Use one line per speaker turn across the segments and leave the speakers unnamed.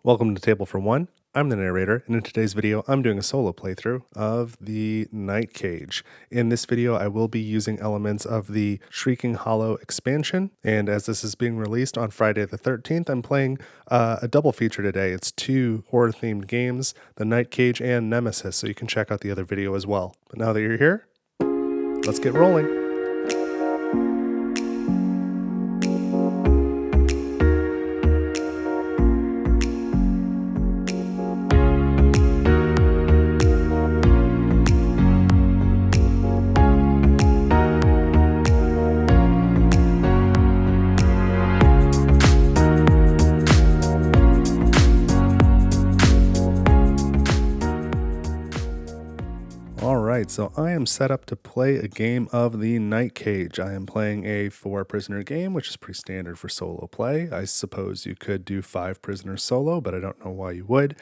Welcome to Table for One. I'm the narrator, and in today's video, I'm doing a solo playthrough of the Night Cage. In this video, I will be using elements of the Shrieking Hollow expansion, and as this is being released on Friday the 13th, I'm playing a double feature today. It's two horror-themed games, the Night Cage and Nemesis, so you can check out the other video as well. But now that you're here, let's get rolling. Alright, so I am set up to play a game of the Night Cage. I am playing a 4-prisoner game, which is pretty standard for solo play. I suppose you could do 5 prisoners solo, but I don't know why you would.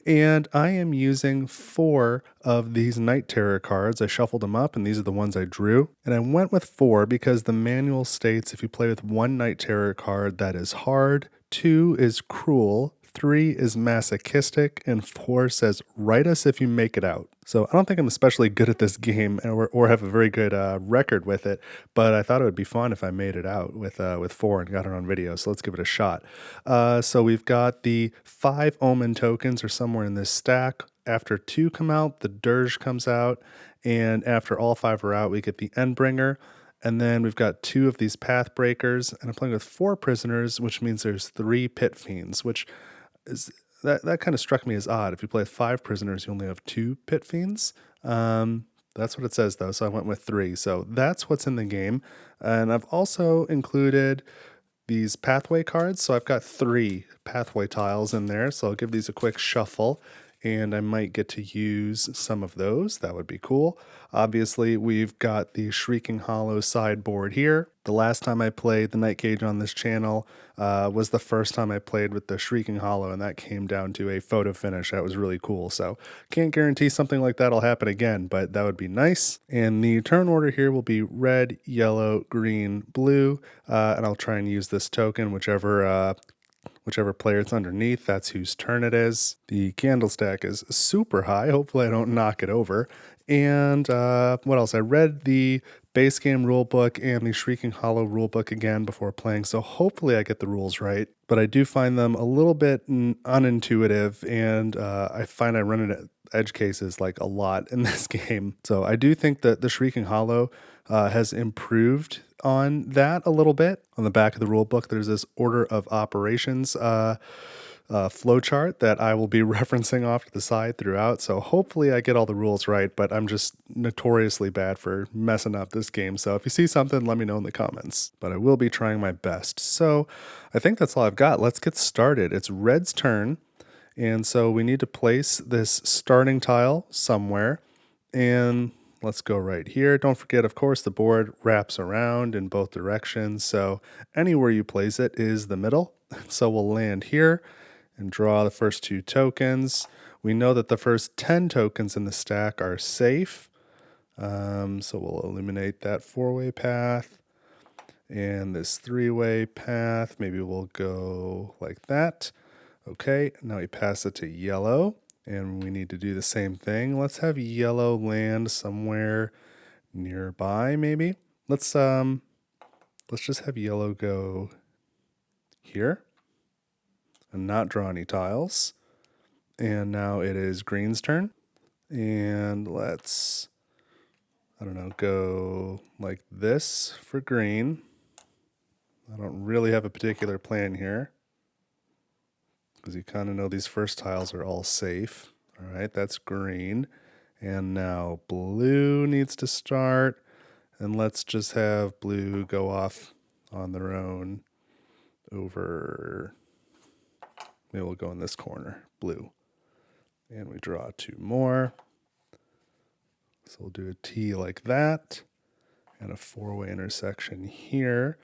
And I am using 4 of these Night Terror cards. I shuffled them up, and these are the ones I drew. And I went with 4 because the manual states if you play with 1 Night Terror card, that is hard, 2 is cruel, 3 is masochistic, and 4 says, write us if you make it out. So I don't think I'm especially good at this game or have a very good record with it, but I thought it would be fun if I made it out with 4 and got it on video, so let's give it a shot. So we've got the 5 Omen tokens are somewhere in this stack. After 2 come out, the Dirge comes out, and after all 5 are out, we get the Endbringer. And then we've got 2 of these Path Breakers, and I'm playing with 4 prisoners, which means there's 3 Pit Fiends, which is that kind of struck me as odd. If you play with 5 prisoners, you only have 2 Pit Fiends. That's what it says, though, so I went with 3. So that's what's in the game. And I've also included these pathway cards, so I've got 3 pathway tiles in there, so I'll give these a quick shuffle, and I might get to use some of those. That would be cool. Obviously, we've got the Shrieking Hollow sideboard here. The last time I played the Night Cage on this channel was the first time I played with the Shrieking Hollow, and that came down to a photo finish. That was really cool. So can't guarantee something like that will happen again, but that would be nice. And the turn order here will be red, yellow, green, blue, and I'll try and use this token, whichever player it's underneath, that's whose turn it is. The candle stack is super high. Hopefully I don't knock it over. And what else? I read the base game rulebook and the Shrieking Hollow rulebook again before playing, so hopefully I get the rules right. But I do find them a little bit unintuitive, and I find I run into edge cases like a lot in this game. So I do think that the Shrieking Hollow has improved on that a little bit. On the back of the rule book, there's this order of operations flowchart that I will be referencing off to the side throughout. So hopefully I get all the rules right, but I'm just notoriously bad for messing up this game. So if you see something, let me know in the comments. But I will be trying my best. So I think that's all I've got. Let's get started. It's Red's turn. And so we need to place this starting tile somewhere. And let's go right here. Don't forget, of course, the board wraps around in both directions. So anywhere you place it is the middle. So we'll land here and draw the first 2 tokens. We know that the first 10 tokens in the stack are safe. So we'll eliminate that 4-way path. And this 3-way path, maybe we'll go like that. Okay, now we pass it to yellow. And we need to do the same thing. Let's have yellow land somewhere nearby, maybe. Let's just have yellow go here and not draw any tiles. And now it is green's turn. And let's, I don't know, go like this for green. I don't really have a particular plan here, because you kind of know these first tiles are all safe. All right, that's green. And now blue needs to start. And let's just have blue go off on their own over, maybe we'll go in this corner, blue. And we draw 2 more. So we'll do a T like that, and a 4-way intersection here.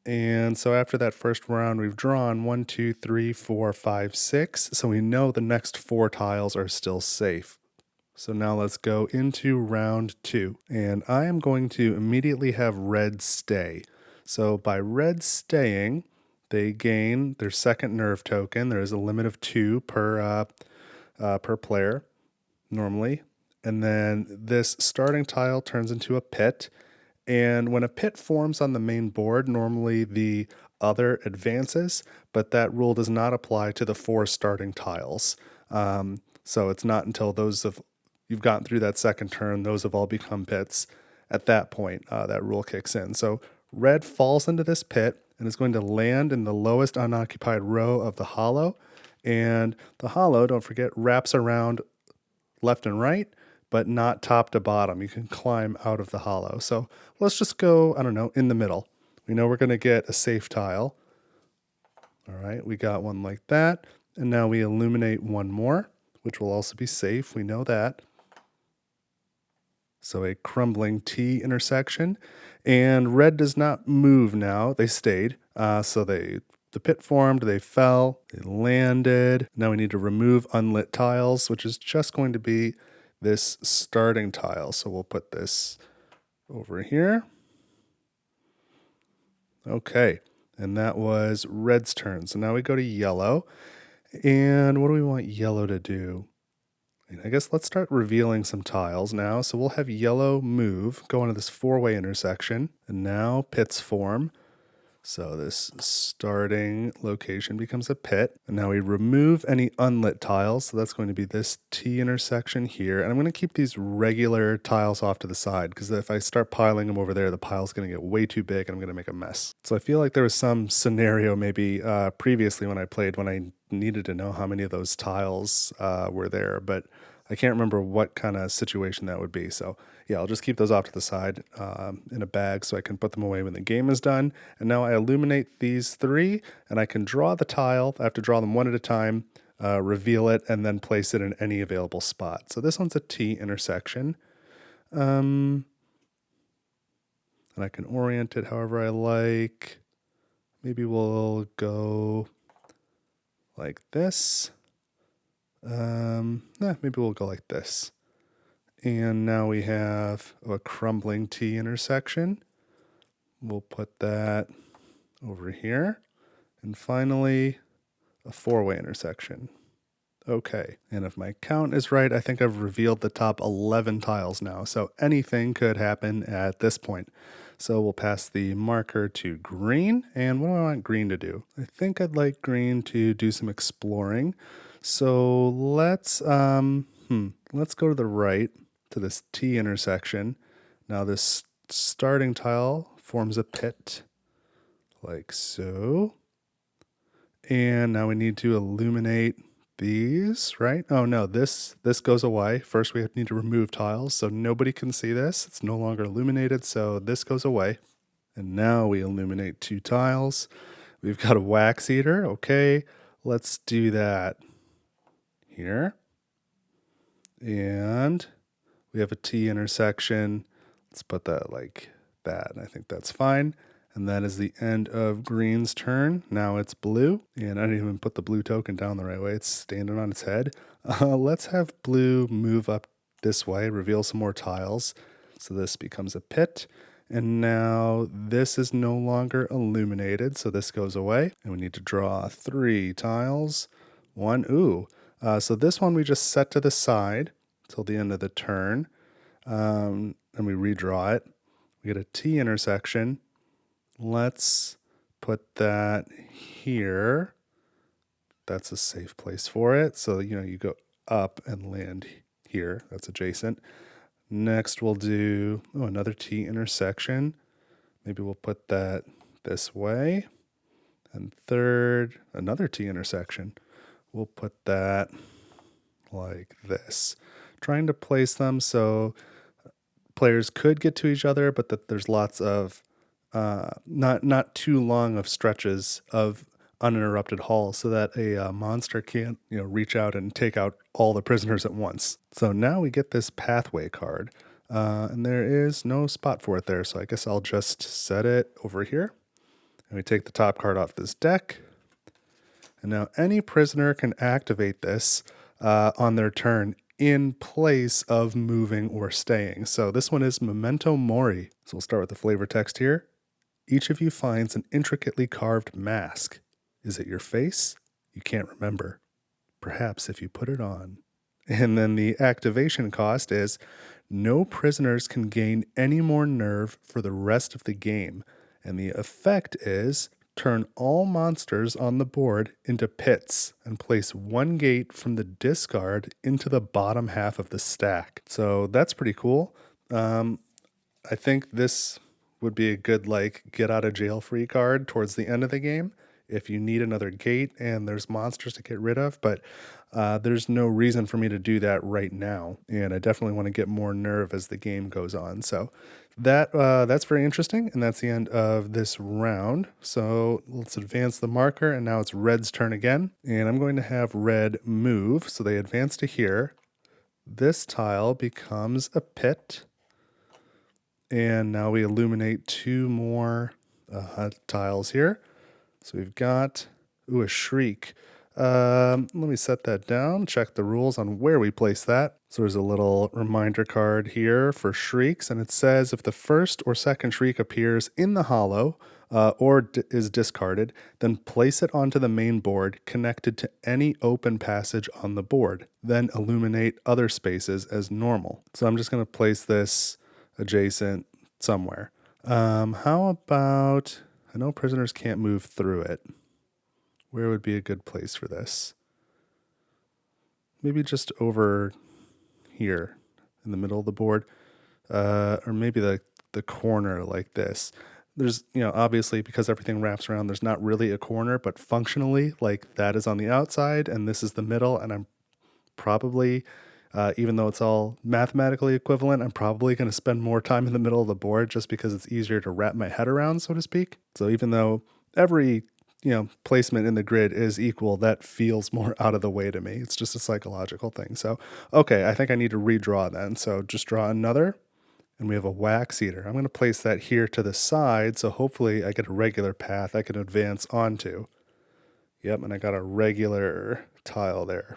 And so after that first round, we've drawn 1, 2, 3, 4, 5, 6. So we know the next 4 tiles are still safe. So now let's go into round 2. And I am going to immediately have red stay. So by red staying, they gain their second nerve token. There is a limit of 2 per player normally. And then this starting tile turns into a pit. And when a pit forms on the main board, normally the other advances, but that rule does not apply to the 4 starting tiles. So it's not until you've gotten through that second turn, those have all become pits. At that point, that rule kicks in. So red falls into this pit and is going to land in the lowest unoccupied row of the hollow. And the hollow, don't forget, wraps around left and right, but not top to bottom. You can climb out of the hollow. So let's just go, I don't know, in the middle. We know we're going to get a safe tile. All right, we got one like that. And now we illuminate one more, which will also be safe. We know that. So a crumbling T intersection. And red does not move now. They stayed. So the pit formed, they fell, they landed. Now we need to remove unlit tiles, which is just going to be this starting tile. So we'll put this over here. Okay, and that was red's turn. So now we go to yellow. And what do we want yellow to do? I guess let's start revealing some tiles now. So we'll have yellow move, go into this 4-way intersection, and now pits form. So this starting location becomes a pit. And now we remove any unlit tiles. So that's going to be this T intersection here. And I'm going to keep these regular tiles off to the side because if I start piling them over there, the pile's going to get way too big and I'm going to make a mess. So I feel like there was some scenario maybe previously when I played when I needed to know how many of those tiles were there, but I can't remember what kind of situation that would be. So yeah, I'll just keep those off to the side in a bag so I can put them away when the game is done. And now I illuminate these 3 and I can draw the tile. I have to draw them one at a time, reveal it, and then place it in any available spot. So this one's a T intersection. And I can orient it however I like. Maybe we'll go like this. Maybe we'll go like this. And now we have a crumbling T intersection. We'll put that over here. And finally, a 4-way intersection. Okay, and if my count is right, I think I've revealed the top 11 tiles now. So anything could happen at this point. So we'll pass the marker to green. And what do I want green to do? I think I'd like green to do some exploring. So let's go to the right to this T intersection. Now this starting tile forms a pit like so. And now we need to illuminate these, right? Oh no, this goes away. First we need to remove tiles so nobody can see this. It's no longer illuminated, so this goes away. And now we illuminate 2 tiles. We've got a wax eater. Okay, let's do that here. And we have a T intersection. Let's put that like that. I think that's fine. And that is the end of green's turn. Now it's blue. And I didn't even put the blue token down the right way. It's standing on its head. Let's have blue move up this way, reveal some more tiles. So this becomes a pit. And now this is no longer illuminated. So this goes away. And we need to draw 3 tiles. 1, ooh. So this one we just set to the side till the end of the turn. And we redraw it. We get a T intersection. Let's put that here. That's a safe place for it. So, you go up and land here. That's adjacent. Next, we'll do another T intersection. Maybe we'll put that this way. And third, another T intersection. We'll put that like this. Trying to place them so players could get to each other, but that there's lots of not too long of stretches of uninterrupted hall so that a monster can't reach out and take out all the prisoners at once. So now we get this pathway card, and there is no spot for it there, so I guess I'll just set it over here. And we take the top card off this deck. And now any prisoner can activate this on their turn in place of moving or staying. So this one is Memento Mori. So we'll start with the flavor text here. Each of you finds an intricately carved mask. Is it your face? You can't remember. Perhaps if you put it on. And then the activation cost is no prisoners can gain any more nerve for the rest of the game. And the effect is turn all monsters on the board into pits and place one gate from the discard into the bottom half of the stack. So that's pretty cool. I think this would be a good get out of jail free card towards the end of the game if you need another gate and there's monsters to get rid of, but there's no reason for me to do that right now, and I definitely want to get more nerve as the game goes on. So that's very interesting, and that's the end of this round. So let's advance the marker, and now it's red's turn again, and I'm going to have red move, so they advance to here. This tile becomes a pit, and now we illuminate two more tiles here. So we've got, a shriek. Let me set that down, check the rules on where we place that. So there's a little reminder card here for shrieks, and it says if the first or second shriek appears in the hollow or is discarded, then place it onto the main board connected to any open passage on the board. Then illuminate other spaces as normal. So I'm just going to place this adjacent somewhere. How about, I know prisoners can't move through it. Where would be a good place for this? Maybe just over here in the middle of the board, or maybe the corner like this. There's, obviously because everything wraps around, there's not really a corner, but functionally, that is on the outside and this is the middle, and I'm probably, even though it's all mathematically equivalent, I'm probably going to spend more time in the middle of the board just because it's easier to wrap my head around, so to speak. So even though every placement in the grid is equal, that feels more out of the way to me. It's just a psychological thing. So, okay, I think I need to redraw then. So just draw another, and we have a wax eater. I'm going to place that here to the side, so hopefully I get a regular path I can advance onto. Yep, and I got a regular tile there.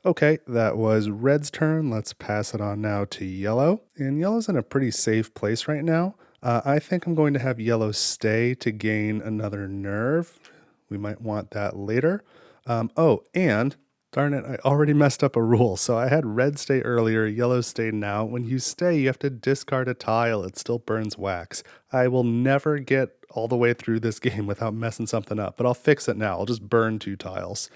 Okay, that was red's turn. Let's pass it on now to yellow. And yellow's in a pretty safe place right now. I think I'm going to have yellow stay to gain another nerve. We might want that later. And darn it, I already messed up a rule. So I had red stay earlier, yellow stay now. When you stay, you have to discard a tile. It still burns wax. I will never get all the way through this game without messing something up, but I'll fix it now. I'll just burn 2 tiles.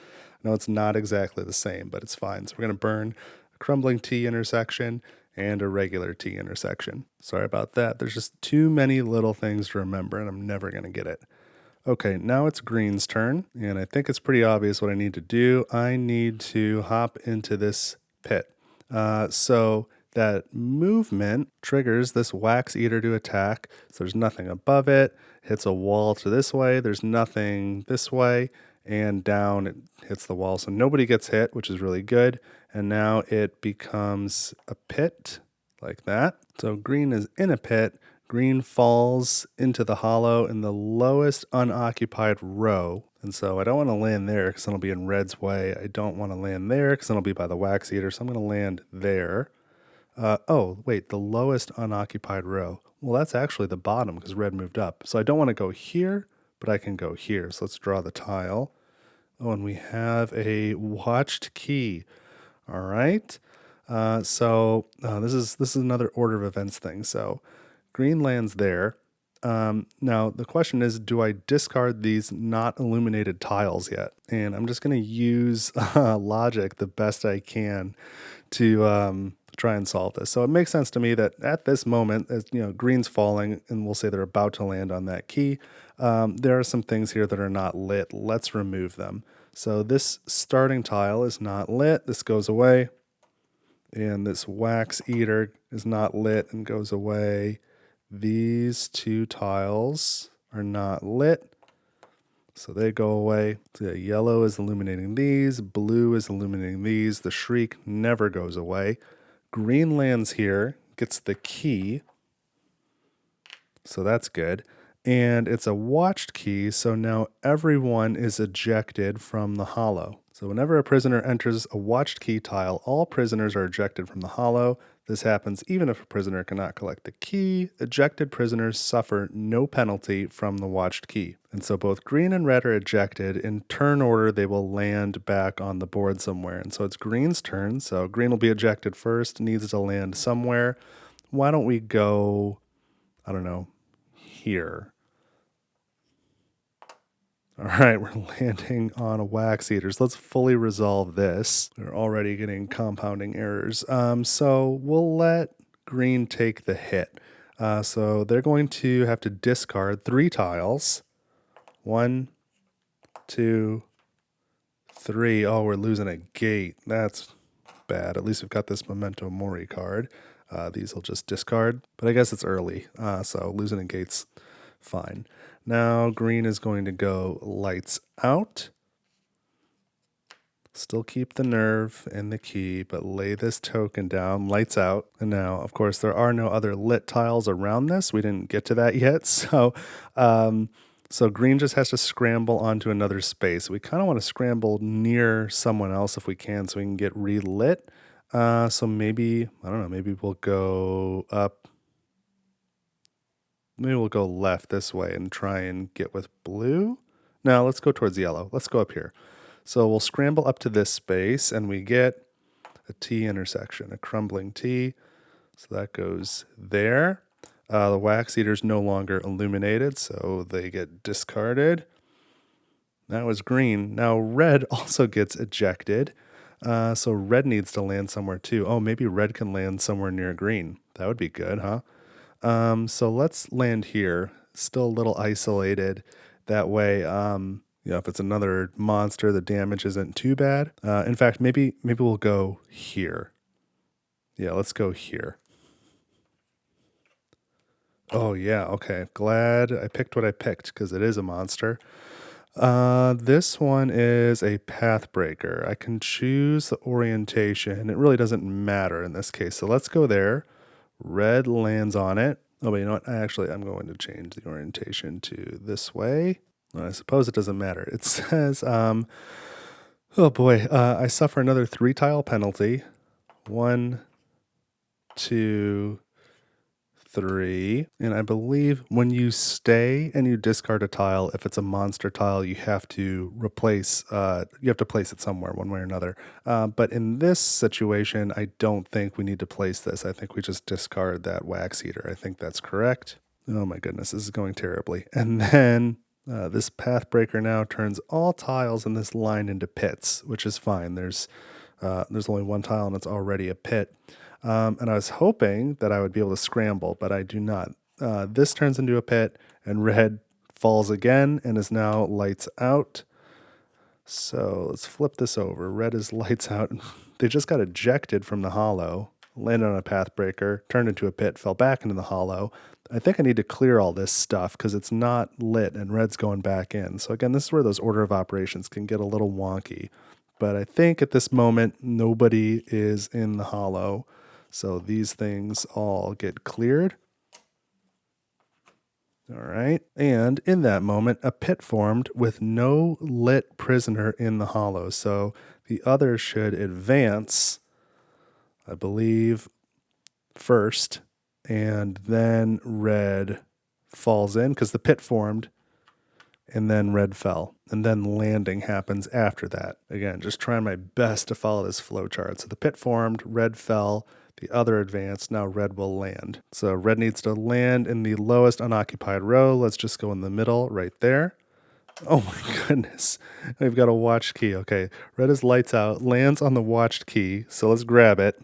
I know it's not exactly the same, but it's fine. So we're going to burn a crumbling T intersection and a regular T intersection. Sorry about that. There's just too many little things to remember, and I'm never going to get it. Okay, now it's green's turn, and I think it's pretty obvious what I need to do. I need to hop into this pit. So that movement triggers this wax eater to attack. So there's nothing above it. Hits a wall to this way. There's nothing this way. And down it hits the wall. So nobody gets hit, which is really good. And now it becomes a pit like that. So green is in a pit. Green falls into the hollow in the lowest unoccupied row. And so I don't want to land there because then I'll be in red's way. I don't want to land there because then I'll be by the wax eater. So I'm going to land there. The lowest unoccupied row. Well, that's actually the bottom because red moved up. So I don't want to go here, but I can go here. So let's draw the tile. Oh, and we have a watched key. All right. This is another order of events thing. So green lands there. Now the question is, do I discard these not illuminated tiles yet? And I'm just going to use logic the best I can to try and solve this. So it makes sense to me that at this moment, as green's falling, and we'll say they're about to land on that key, there are some things here that are not lit. Let's remove them. So this starting tile is not lit. This goes away. And this wax eater is not lit and goes away. These 2 tiles are not lit, so they go away. So yellow is illuminating these, blue is illuminating these. The shriek never goes away. Green lands here, gets the key, so that's good. And it's a watched key, so now everyone is ejected from the hollow. So whenever a prisoner enters a watched key tile, all prisoners are ejected from the hollow. This happens even if a prisoner cannot collect the key. Ejected prisoners suffer no penalty from the watched key. And so both green and red are ejected. In turn order, they will land back on the board somewhere. And so it's green's turn. So green will be ejected first, needs to land somewhere. Why don't we go, I don't know, here? All right, we're landing on a wax eater. So let's fully resolve this. We're already getting compounding errors. So we'll let green take the hit. So they're going to have to discard 3 tiles. 1, 2, 3. Oh, we're losing a gate. That's bad. At least we've got this Memento Mori card. These will just discard. But I guess it's early, so losing a gate's fine. Now green is going to go lights out. Still keep the nerve and the key, but lay this token down, lights out. And now, of course, there are no other lit tiles around this. We didn't get to that yet. So green just has to scramble onto another space. We kind of want to scramble near someone else if we can so we can get relit. So maybe, I don't know, maybe we'll go up. Maybe we'll go left this way and try and get with blue. No, let's go towards yellow. Let's go up here. So we'll scramble up to this space and we get a T intersection, a crumbling T. So that goes there. The wax eater's no longer illuminated, so they get discarded. That was green. Now red also gets ejected. So red needs to land somewhere too. Oh, maybe red can land somewhere near green. That would be good, huh? So let's land here, still a little isolated. That way, if it's another monster, the damage isn't too bad. In fact, maybe we'll go here. Yeah, let's go here. Oh yeah, okay. Glad I picked what I picked because it is a monster. This one is a path breaker. I can choose the orientation. It really doesn't matter in this case. So let's go there. Red lands on it. Oh, but you know what? I'm going to change the orientation to this way. I suppose it doesn't matter. It says, oh boy, I suffer another 3 tile penalty. 1, 2, 3. And I believe when you stay and you discard a tile, if it's a monster tile, you have to place it somewhere one way or another. But in this situation, I don't think we need to place this. I think we just discard that wax eater. I think that's correct. Oh my goodness, this is going terribly. And then this path breaker now turns all tiles in this line into pits, which is fine. There's only 1 tile and it's already a pit. And I was hoping that I would be able to scramble, but I do not. This turns into a pit, and red falls again and is now lights out. So let's flip this over. Red is lights out. They just got ejected from the hollow, landed on a path breaker, turned into a pit, fell back into the hollow. I think I need to clear all this stuff because it's not lit and red's going back in. So again, this is where those order of operations can get a little wonky. But I think at this moment, nobody is in the hollow. So these things all get cleared. All right. And in that moment, a pit formed with no lit prisoner in the hollow. So the others should advance, I believe, first. And then red falls in because the pit formed. And then red fell. And then landing happens after that. Again, just trying my best to follow this flow chart. So the pit formed, red fell. The other advanced, now red will land. So red needs to land in the lowest unoccupied row. Let's just go in the middle right there. Oh my goodness. We've got a watched key. Okay, red is lights out, lands on the watched key. So let's grab it.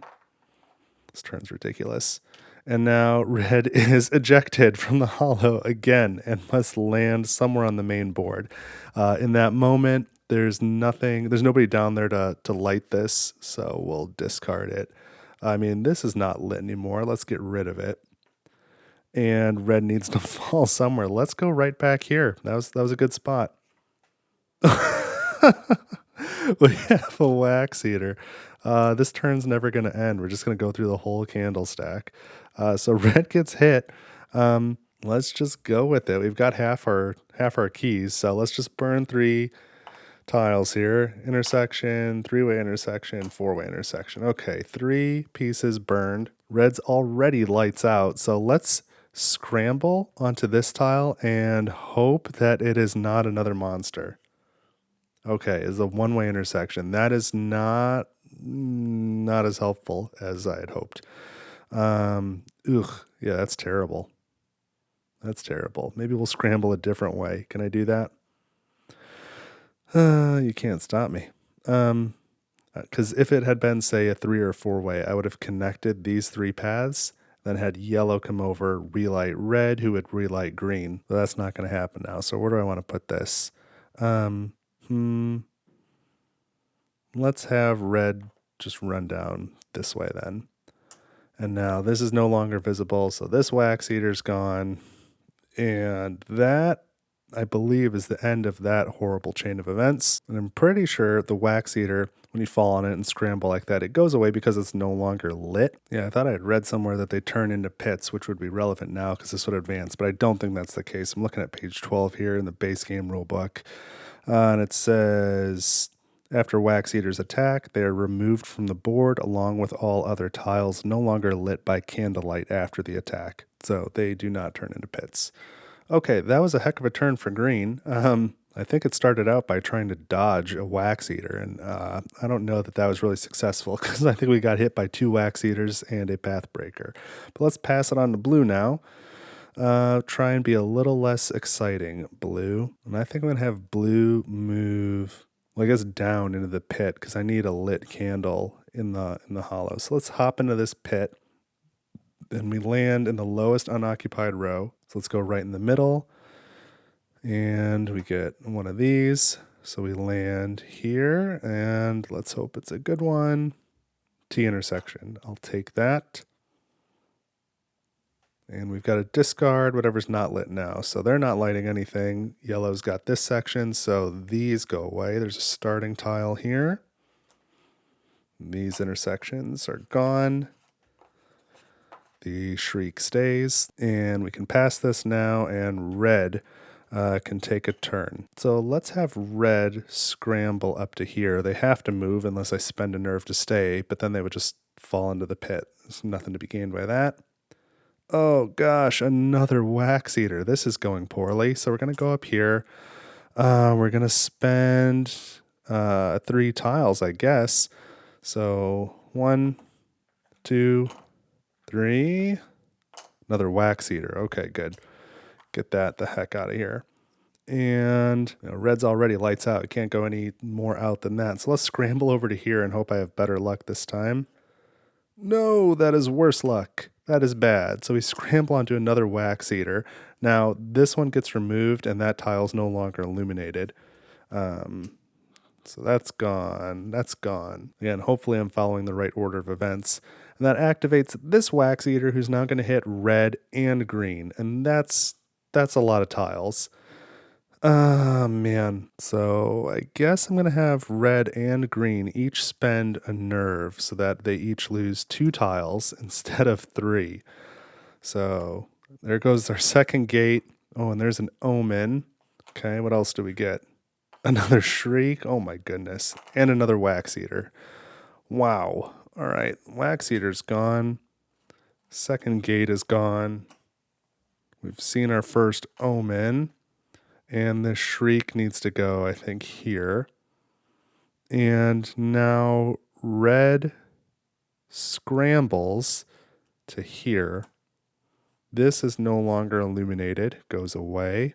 This turn's ridiculous. And now red is ejected from the hollow again and must land somewhere on the main board. In that moment, there's nobody down there to light this, so we'll discard it. I mean, this is not lit anymore. Let's get rid of it. And red needs to fall somewhere. Let's go right back here. That was a good spot. We have a wax eater. This turn's never going to end. We're just going to go through the whole candle stack. So red gets hit. Let's just go with it. We've got half our keys. So let's just burn 3 tiles here. Intersection, 3-way intersection, 4-way intersection. Okay, 3 pieces burned. Red's already lights out, so let's scramble onto this tile and hope that it is not another monster. Okay, it's a one-way intersection. That is not as helpful as I had hoped. Yeah, that's terrible. That's terrible. Maybe we'll scramble a different way. Can I do that? You can't stop me. Because if it had been, say, a 3 or 4-way, I would have connected these 3 paths, then had yellow come over, relight red, who would relight green. But that's not going to happen now. So where do I want to put this? Let's have red just run down this way then. And now this is no longer visible, so this wax eater's gone. And that, I believe, is the end of that horrible chain of events. And I'm pretty sure the wax eater, when you fall on it and scramble like that, it goes away because it's no longer lit. Yeah, I thought I had read somewhere that they turn into pits, which would be relevant now because this would advance, but I don't think that's the case. I'm looking at page 12 here in the base game rulebook, and it says, after wax eaters attack, they are removed from the board along with all other tiles no longer lit by candlelight after the attack. So they do not turn into pits. Okay, that was a heck of a turn for green. I think it started out by trying to dodge a wax eater, and I don't know that was really successful because I think we got hit by 2 wax eaters and a path breaker. But let's pass it on to blue now. Try and be a little less exciting, blue. And I think I'm going to have blue move, well, I guess down into the pit because I need a lit candle in the hollow. So let's hop into this pit. And we land in the lowest unoccupied row. So let's go right in the middle. And we get one of these. So we land here. And let's hope it's a good one. T intersection. I'll take that. And we've got to discard whatever's not lit now. So they're not lighting anything. Yellow's got this section. So these go away. There's a starting tile here. These intersections are gone. The shriek stays, and we can pass this now, and red can take a turn. So let's have red scramble up to here. They have to move unless I spend a nerve to stay, but then they would just fall into the pit. There's nothing to be gained by that. Oh gosh, another wax eater. This is going poorly. So we're going to go up here. We're going to spend 3 tiles, I guess. So 1, 2, 3. Another wax eater. Okay, good. Get that the heck out of here. And red's already lights out. It can't go any more out than that. So let's scramble over to here and hope I have better luck this time. No, that is worse luck. That is bad. So we scramble onto another wax eater. Now this one gets removed and that tile's no longer illuminated. So that's gone. That's gone. Again, hopefully I'm following the right order of events. And that activates this wax eater who's now going to hit red and green. And that's a lot of tiles. Man. So I guess I'm going to have red and green each spend a nerve so that they each lose 2 tiles instead of 3. So there goes our second gate. Oh, and there's an omen. Okay, what else do we get? Another shriek. Oh my goodness. And another wax eater. Wow. All right. Wax eater's gone. Second gate is gone. We've seen our first omen. And the shriek needs to go, I think, here. And now red scrambles to here. This is no longer illuminated. Goes away.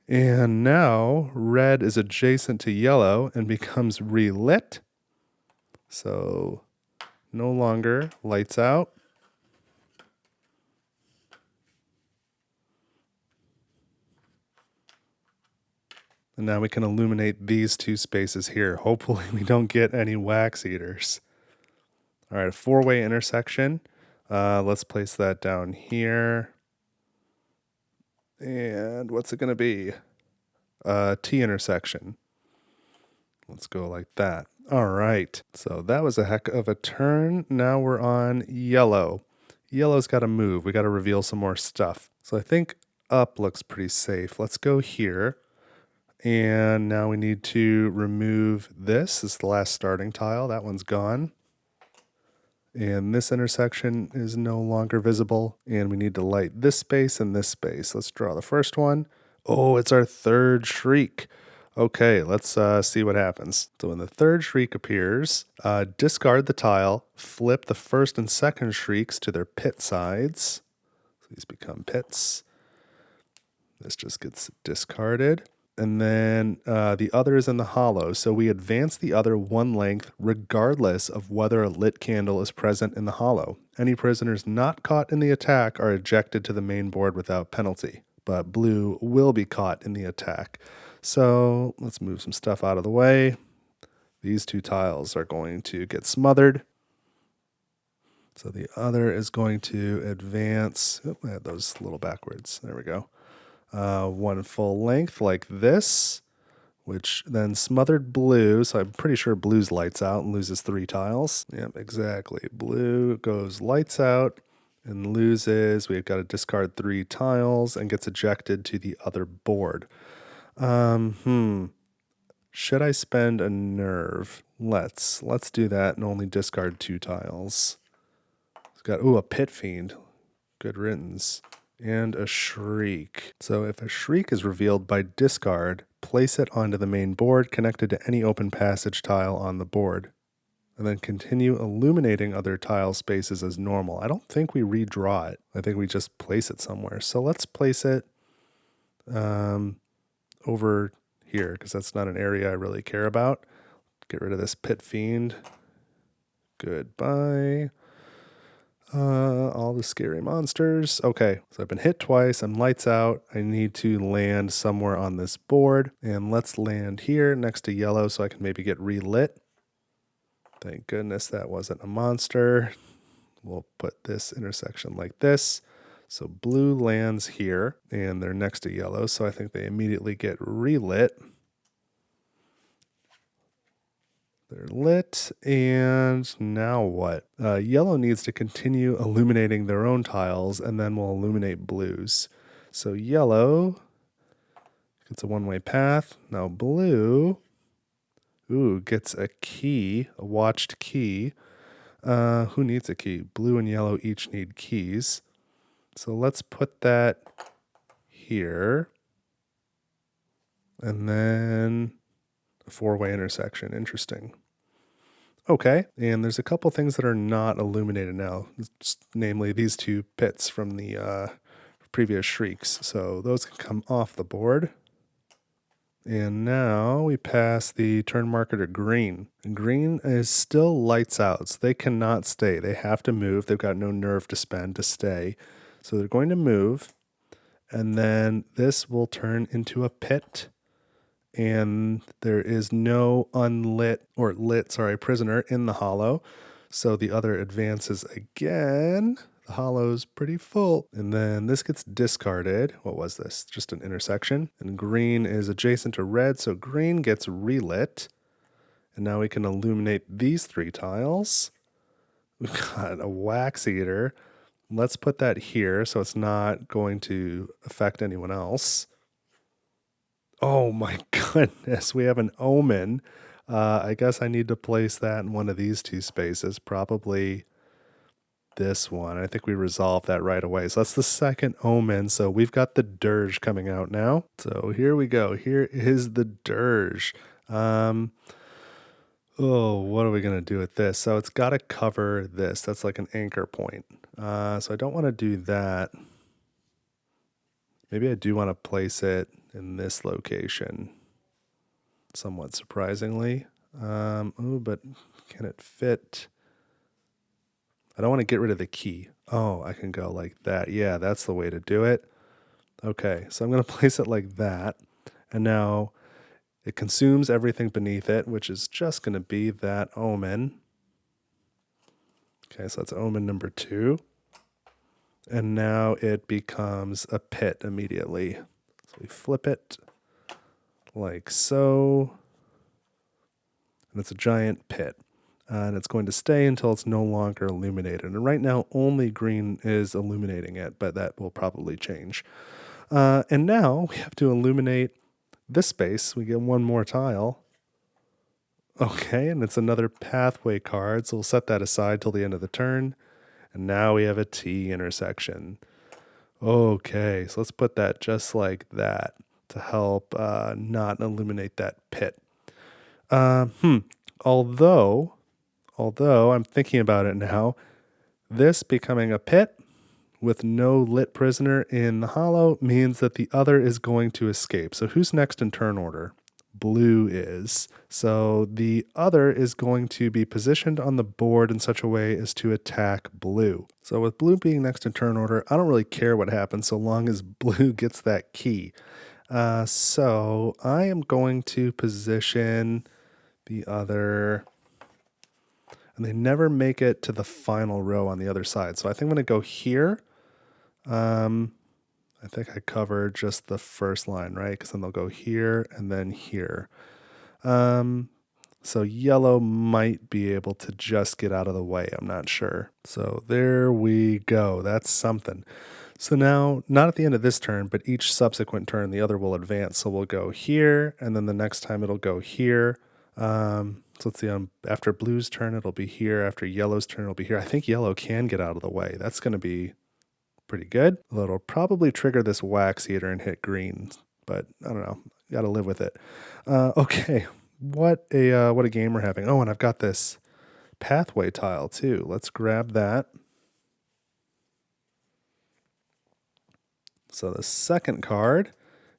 And now red is adjacent to yellow and becomes relit. So no longer lights out. And now we can illuminate these 2 spaces here. Hopefully we don't get any wax eaters. All right, a 4-way intersection. Let's place that down here. And what's it going to be? T intersection. Let's go like that. All right. So that was a heck of a turn. Now we're on yellow. Yellow's got to move. We got to reveal some more stuff. So I think up looks pretty safe. Let's go here. And now we need to remove this. This is the last starting tile. That one's gone. And this intersection is no longer visible. And we need to light this space and this space. Let's draw the first one. Oh, it's our third shriek. Okay, let's see what happens. So when the third shriek appears, discard the tile, flip the first and second shrieks to their pit sides. So these become pits. This just gets discarded. And then the other is in the hollow. So we advance the other one length regardless of whether a lit candle is present in the hollow. Any prisoners not caught in the attack are ejected to the main board without penalty, but blue will be caught in the attack. So let's move some stuff out of the way. These two tiles are going to get smothered. So the other is going to advance. Oh, I had those a little backwards. There we go. One full length like this, which then smothered blue. So I'm pretty sure blue's lights out and loses 3 tiles. Yep, exactly. Blue goes lights out and loses. We've got to discard 3 tiles and gets ejected to the other board. Should I spend a nerve? Let's do that and only discard 2 tiles. It's got a pit fiend. Good riddance. And a shriek. So if a shriek is revealed by discard, place it onto the main board connected to any open passage tile on the board. And then continue illuminating other tile spaces as normal. I don't think we redraw it. I think we just place it somewhere. So let's place it over here because that's not an area I really care about. Get rid of this pit fiend. Goodbye. All the scary monsters. Okay, so I've been hit twice. I'm lights out. I need to land somewhere on this board. And let's land here next to yellow so I can maybe get relit. Thank goodness that wasn't a monster. We'll put this intersection like this. So blue lands here, and they're next to yellow, so I think they immediately get relit. They're lit, and now what? Yellow needs to continue illuminating their own tiles, and then we'll illuminate blues. So yellow gets a one-way path. Now blue, gets a key, a watched key. Who needs a key? Blue and yellow each need keys. So let's put that here. And then a 4-way intersection. Interesting. Okay, and there's a couple things that are not illuminated now, namely these 2 pits from the previous shrieks. So those can come off the board. And now we pass the turn marker to green. And green is still lights out, so they cannot stay. They have to move. They've got no nerve to spend to stay. So they're going to move, and then this will turn into a pit. And there is no prisoner in the hollow. So the other advances again. The hollow's pretty full. And then this gets discarded. What was this? Just an intersection. And green is adjacent to red, so green gets relit. And now we can illuminate these 3 tiles. We've got a wax eater. Let's put that here so it's not going to affect anyone else. Oh my goodness, we have an omen. I guess I need to place that in one of these 2 spaces, probably this one. I think we resolved that right away. So that's the second omen. So we've got the dirge coming out now. So here we go. Here is the dirge. What are we going to do with this? So it's got to cover this. That's like an anchor point. So I don't want to do that. Maybe I do want to place it in this location, somewhat surprisingly. But can it fit? I don't want to get rid of the key. Oh, I can go like that. Yeah, that's the way to do it. Okay, so I'm going to place it like that. And now it consumes everything beneath it, which is just going to be that omen. Okay, so that's omen number 2. And now it becomes a pit immediately. So we flip it like so. And it's a giant pit. And it's going to stay until it's no longer illuminated. And right now, only green is illuminating it, but that will probably change. And now we have to illuminate this space. We get one more tile. Okay, and it's another pathway card, so we'll set that aside till the end of the turn. And now we have a T intersection. Okay, so let's put that just like that to help not illuminate that pit. Uh, hmm. Although I'm thinking about it now, this becoming a pit with no lit prisoner in the hollow means that the other is going to escape. So who's next in turn order? Blue is. So the other is going to be positioned on the board in such a way as to attack blue. So with blue being next in turn order, I don't really care what happens so long as blue gets that key. So I am going to position the other, and they never make it to the final row on the other side. So I think I'm going to go here. I think I covered just the first line, right? Because then they'll go here and then here. So yellow might be able to just get out of the way. I'm not sure. So there we go. That's something. So now, not at the end of this turn, but each subsequent turn, the other will advance. So we'll go here, and then the next time it'll go here. So let's see, after blue's turn, it'll be here. After yellow's turn, it'll be here. I think yellow can get out of the way. That's going to be pretty good. Although it'll probably trigger this wax eater and hit green, but I don't know. Got to live with it. Okay, what a game we're having. Oh, and I've got this pathway tile too. Let's grab that. So the second card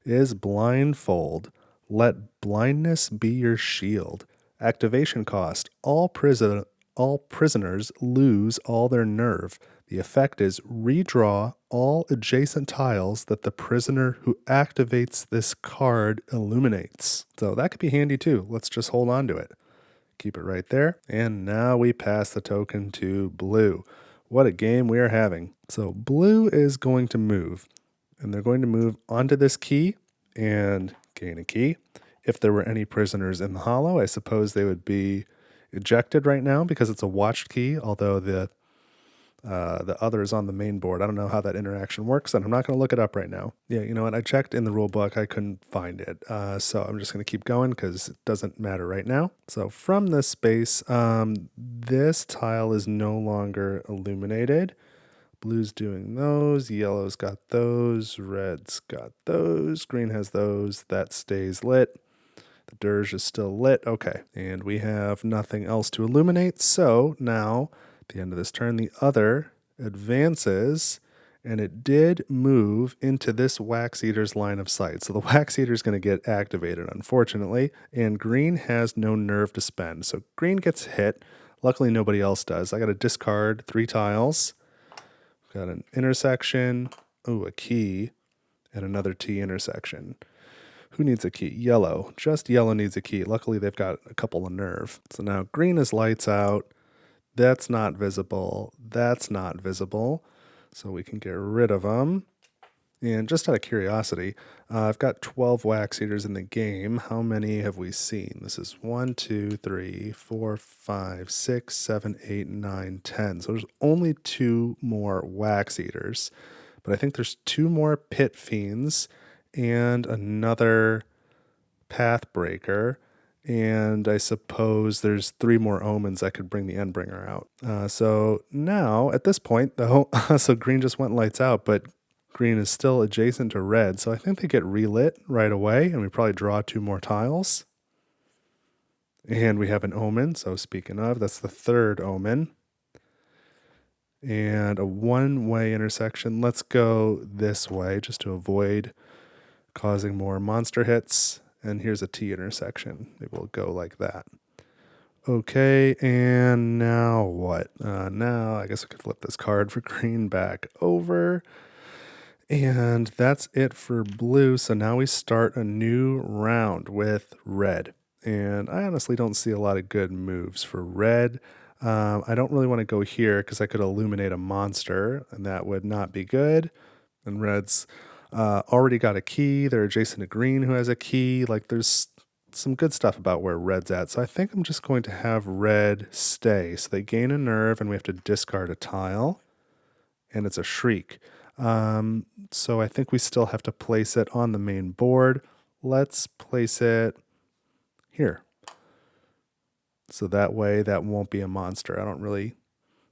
is Blindfold. Let blindness be your shield. Activation cost. All prisoners lose all their nerve. The effect is redraw all adjacent tiles that the prisoner who activates this card illuminates. So that could be handy too. Let's just hold on to it. Keep it right there. And now we pass the token to blue. What a game we are having. So blue is going to move, and they're going to move onto this key and gain a key. If there were any prisoners in the hollow, I suppose they would be ejected right now because it's a watched key, although the other is on the main board. I don't know how that interaction works, and I'm not going to look it up right now. Yeah, you know what? I checked in the rule book. I couldn't find it. So I'm just going to keep going because it doesn't matter right now. So from this space, this tile is no longer illuminated. Blue's doing those, yellow's got those, red's got those, green has those, that stays lit. The dirge is still lit. Okay, and we have nothing else to illuminate. So now, at the end of this turn, the other advances, and it did move into this Wax Eater's line of sight. So the Wax Eater is going to get activated, unfortunately, and green has no nerve to spend. So green gets hit. Luckily, nobody else does. I got to discard 3 tiles. Got an intersection, a key, and another T intersection. Who needs a key? Yellow. Just yellow needs a key. Luckily, they've got a couple of nerve. So now green is lights out. That's not visible. That's not visible. So we can get rid of them. And just out of curiosity, I've got 12 Wax Eaters in the game. How many have we seen? This is 1, 2, 3, 4, 5, 6, 7, 8, 9, 10. So there's only 2 more Wax Eaters. But I think there's 2 more Pit Fiends and another Path Breaker. And I suppose there's 3 more Omens that could bring the Endbringer out. So now, at this point, though, so green just went lights out, but green is still adjacent to red, so I think they get relit right away, and we probably draw 2 more tiles. And we have an omen, so speaking of, that's the 3rd omen. And a one-way intersection. Let's go this way just to avoid causing more monster hits. And here's a T intersection. It will go like that. Okay, and now what? Now I guess we could flip this card for green back over. And that's it for blue. So now we start a new round with red. And I honestly don't see a lot of good moves for red. I don't really want to go here because I could illuminate a monster, and that would not be good. And red's already got a key. They're adjacent to green, who has a key. Like, there's some good stuff about where red's at. So I think I'm just going to have red stay. So they gain a nerve, and we have to discard a tile. And it's a shriek. So I think we still have to place it on the main board. Let's place it here. So that way that won't be a monster. I don't really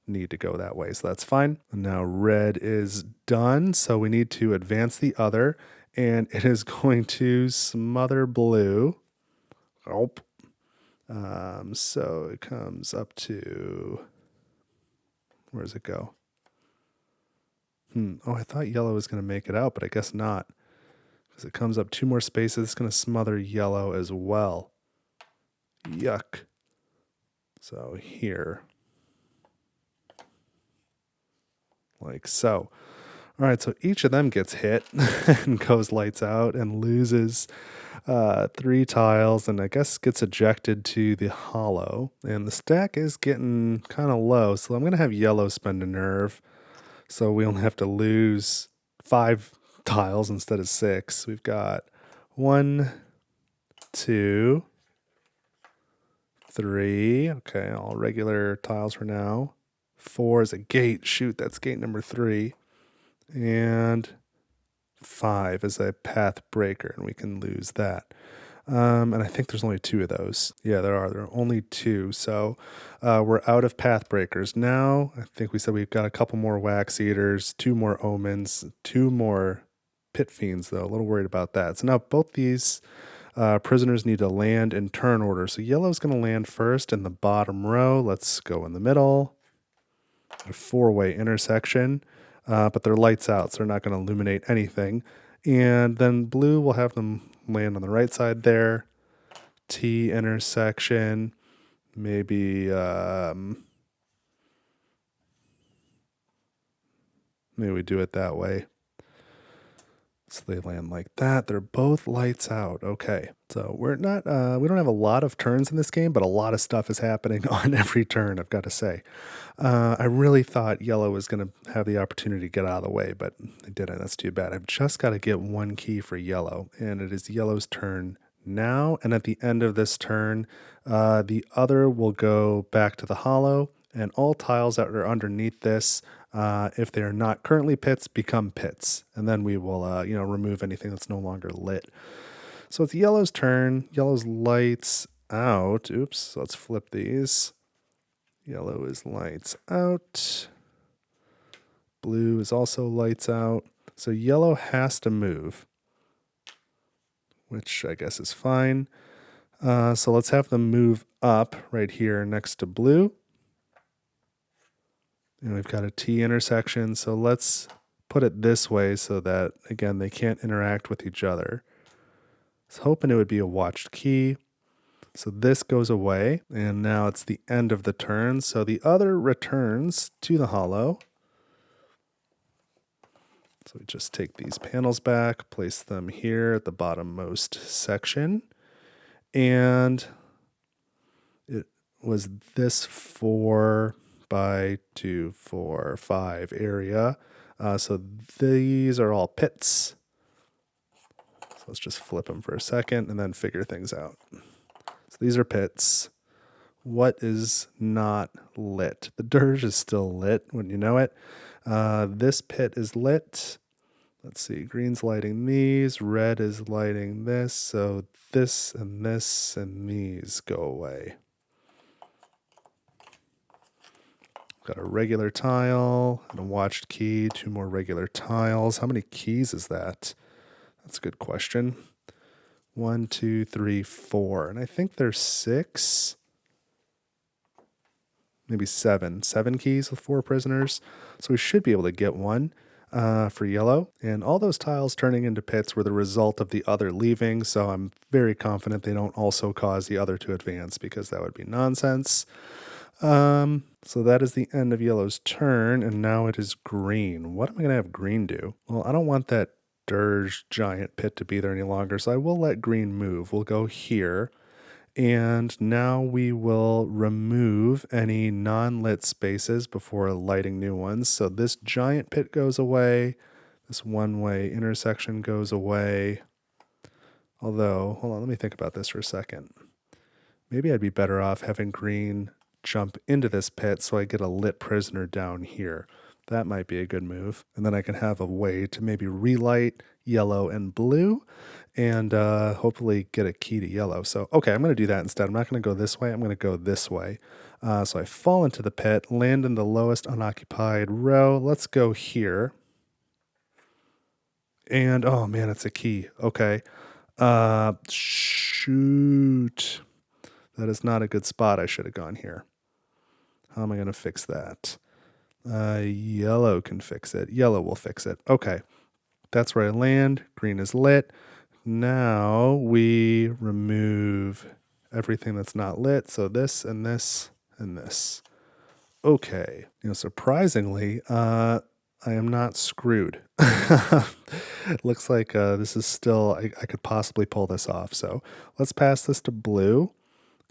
need to go that way, so that's fine. And now red is done, so we need to advance the other, and it is going to smother blue. Oh. So it comes up to, where does it go? Oh, I thought yellow was going to make it out, but I guess not. Because it comes up 2 more spaces, it's going to smother yellow as well. Yuck. So here. Like so. All right, so each of them gets hit and goes lights out and loses 3 tiles, and I guess gets ejected to the hollow. And the stack is getting kind of low, so I'm going to have yellow spend a nerve. So we only have to lose 5 tiles instead of 6. We've got 1, 2, 3. Okay, all regular tiles for now. 4 is a gate. Shoot, that's gate number 3. And 5 is a path breaker, and we can lose that. And I think there's only 2 of those. Yeah, there are. There are only 2. So we're out of path breakers now. I think we said we've got a couple more wax eaters, 2 more omens, 2 more pit fiends, though. A little worried about that. So now both these prisoners need to land in turn order. So yellow's going to land first in the bottom row. Let's go in the middle. A 4-way intersection. But they're lights out, so they're not going to illuminate anything. And then blue will have them land on the right side there. T intersection. Maybe we do it that way. So they land like that. They're both lights out. Okay. So we're not, we don't have a lot of turns in this game, but a lot of stuff is happening on every turn, I've got to say. I really thought yellow was going to have the opportunity to get out of the way, but they didn't. That's too bad. I've just got to get 1 key for yellow, and it is yellow's turn now. And at the end of this turn, the other will go back to the hollow, and all tiles that are underneath this, if they are not currently pits, become pits. And then we will, remove anything that's no longer lit. So it's yellow's turn. Yellow's lights out. Oops, so let's flip these. Yellow is lights out. Blue is also lights out. So yellow has to move, which I guess is fine. So let's have them move up right here next to blue. And we've got a T intersection. So let's put it this way so that, again, they can't interact with each other. I was hoping it would be a watched key. So this goes away, and now it's the end of the turn. So the other returns to the hollow. So we just take these panels back, place them here at the bottommost section. And it was this 4 by 2, 4, 5 area. So these are all pits. So let's just flip them for a second and then figure things out. So these are pits. What is not lit? The dirge is still lit, wouldn't you know it? This pit is lit. Let's see, green's lighting these, red is lighting this, so this and these go away. Got a regular tile and a watched key, 2 more regular tiles. How many keys is that? That's a good question. 1, 2, 3, 4. And I think there's 6, maybe 7. 7 keys with 4 prisoners. So we should be able to get 1 for yellow. And all those tiles turning into pits were the result of the other leaving. So I'm very confident they don't also cause the other to advance, because that would be nonsense. So that is the end of yellow's turn. And now it is green. What am I going to have green do? Well, I don't want that dirge giant pit to be there any longer, so I will let green move. We'll go here, and now we will remove any non-lit spaces before lighting new ones. So this giant pit goes away, this 1-way intersection goes away. Although, hold on, let me think about this for a second. Maybe I'd be better off having green jump into this pit so I get a lit prisoner down here. That might be a good move. And then I can have a way to maybe relight yellow and blue and hopefully get a key to yellow. So, okay, I'm going to do that instead. I'm not going to go this way. I'm going to go this way. So I fall into the pit, land in the lowest unoccupied row. Let's go here. And, oh man, it's a key. Okay. Shoot. That is not a good spot. I should have gone here. How am I going to fix that? Yellow can fix it. Yellow will fix it. Okay. That's where I land. Green is lit. Now we remove everything that's not lit. So this and this and this. Okay. Surprisingly, I am not screwed. It looks like this is still, I could possibly pull this off. So let's pass this to blue.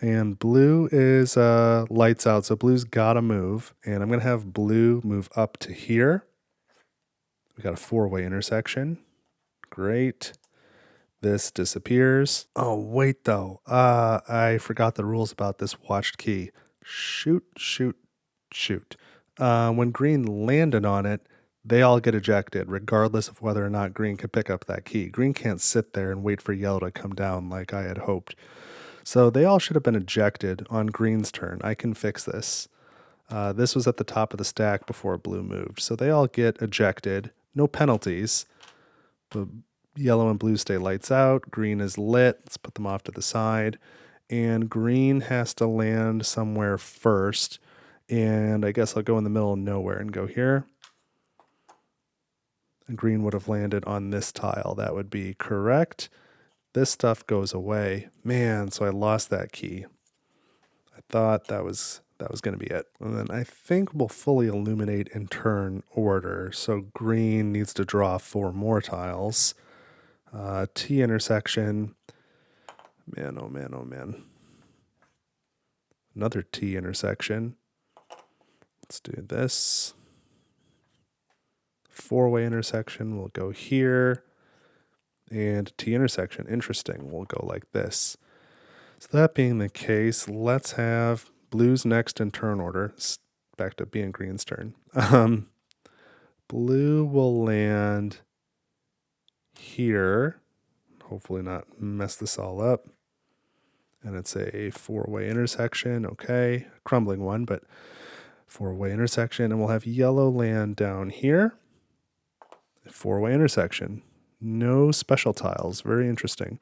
And blue is lights out, so blue's got to move. And I'm going to have blue move up to here. We got a 4-way intersection. Great. This disappears. Oh, wait, though. I forgot the rules about this watched key. Shoot. When green landed on it, they all get ejected, regardless of whether or not green could pick up that key. Green can't sit there and wait for yellow to come down like I had hoped. So they all should have been ejected on green's turn. I can fix this. This was at the top of the stack before blue moved. So they all get ejected. No penalties. But yellow and blue stay lights out. Green is lit. Let's put them off to the side. And green has to land somewhere first. And I guess I'll go in the middle of nowhere and go here. And green would have landed on this tile. That would be correct. This stuff goes away. Man, so I lost that key. I thought that was going to be it. And then I think we'll fully illuminate in turn order. So green needs to draw 4 more tiles. T intersection. Man, oh man, oh man. Another T intersection. Let's do this. 4-way intersection. We'll go here. And T intersection, interesting, we'll go like this. So that being the case, let's have blue's next in turn order. Back to being green's turn. Blue will land here. Hopefully not mess this all up. And it's a 4-way intersection. Okay, crumbling one, but 4-way intersection. And we'll have yellow land down here. 4-way intersection. No special tiles. Very interesting.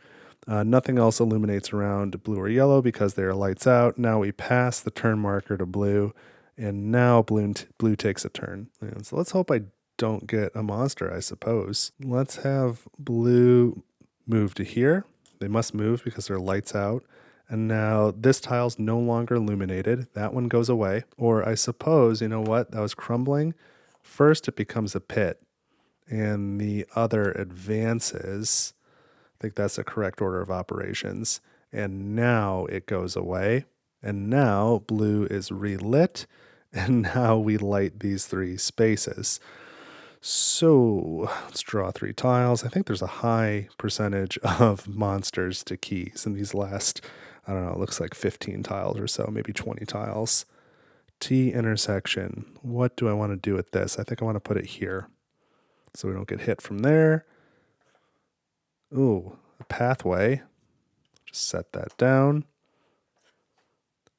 Nothing else illuminates around blue or yellow because they are lights out. Now we pass the turn marker to blue, and now blue takes a turn. And so let's hope I don't get a monster, I suppose. Let's have blue move to here. They must move because they're lights out. And now this tile's no longer illuminated. That one goes away. Or I suppose, you know what? That was crumbling. First it becomes a pit. And the other advances. I think that's the correct order of operations. And now it goes away. And now blue is relit. And now we light these 3 spaces. So let's draw 3 tiles. I think there's a high percentage of monsters to keys in these last, I don't know, it looks like 15 tiles or so, maybe 20 tiles. T intersection. What do I want to do with this? I think I want to put it here, so we don't get hit from there. Ooh, a pathway. Just set that down.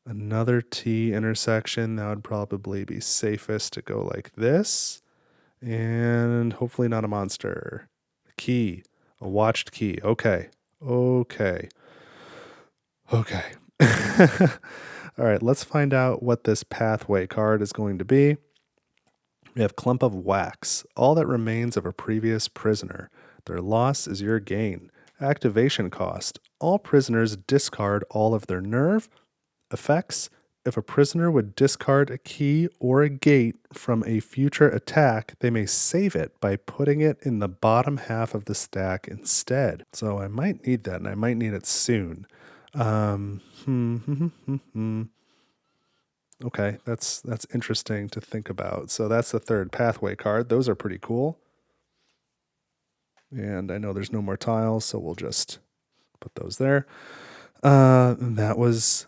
Another T intersection. That would probably be safest to go like this. And hopefully not a monster. A key. A watched key. Okay. All right, let's find out what this pathway card is going to be. We have Clump of Wax. All that remains of a previous prisoner. Their loss is your gain. Activation cost. All prisoners discard all of their nerve. Effects. If a prisoner would discard a key or a gate from a future attack, they may save it by putting it in the bottom half of the stack instead. So I might need that, and I might need it soon. Okay, that's interesting to think about. So that's the 3rd pathway card. Those are pretty cool. And I know there's no more tiles, so we'll just put those there. That was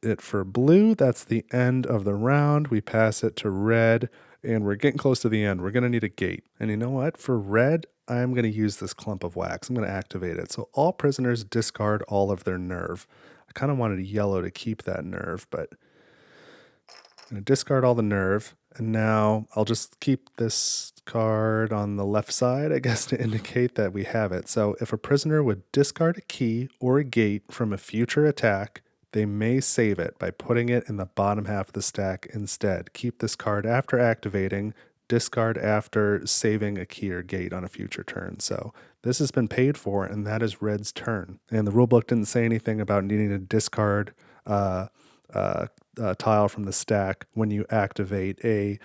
it for blue. That's the end of the round. We pass it to red, And we're getting close to the end. We're going to need a gate. And you know what? For red, I'm going to use this clump of wax. I'm going to activate it. So all prisoners discard all of their nerve. I kind of wanted yellow to keep that nerve, but I'm going to discard all the nerve. And now I'll just keep this card on the left side, I guess, to indicate that we have it. So if a prisoner would discard a key or a gate from a future attack, they may save it by putting it in the bottom half of the stack instead. Keep this card after activating, discard after saving a key or gate on a future turn. So this has been paid for, and that is red's turn. And the rulebook didn't say anything about needing to discard tile from the stack when you activate a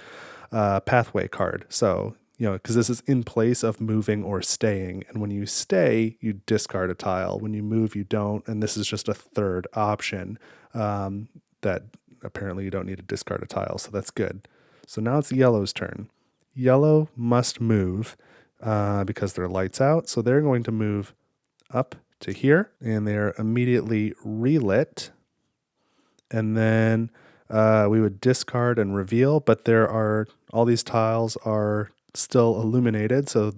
pathway card. So, because this is in place of moving or staying. And when you stay, you discard a tile. When you move, you don't. And this is just a third option that apparently you don't need to discard a tile. So that's good. So now it's yellow's turn. Yellow must move because their light's out. So they're going to move up to here, and they're immediately relit. And then we would discard and reveal, but all these tiles are still illuminated, so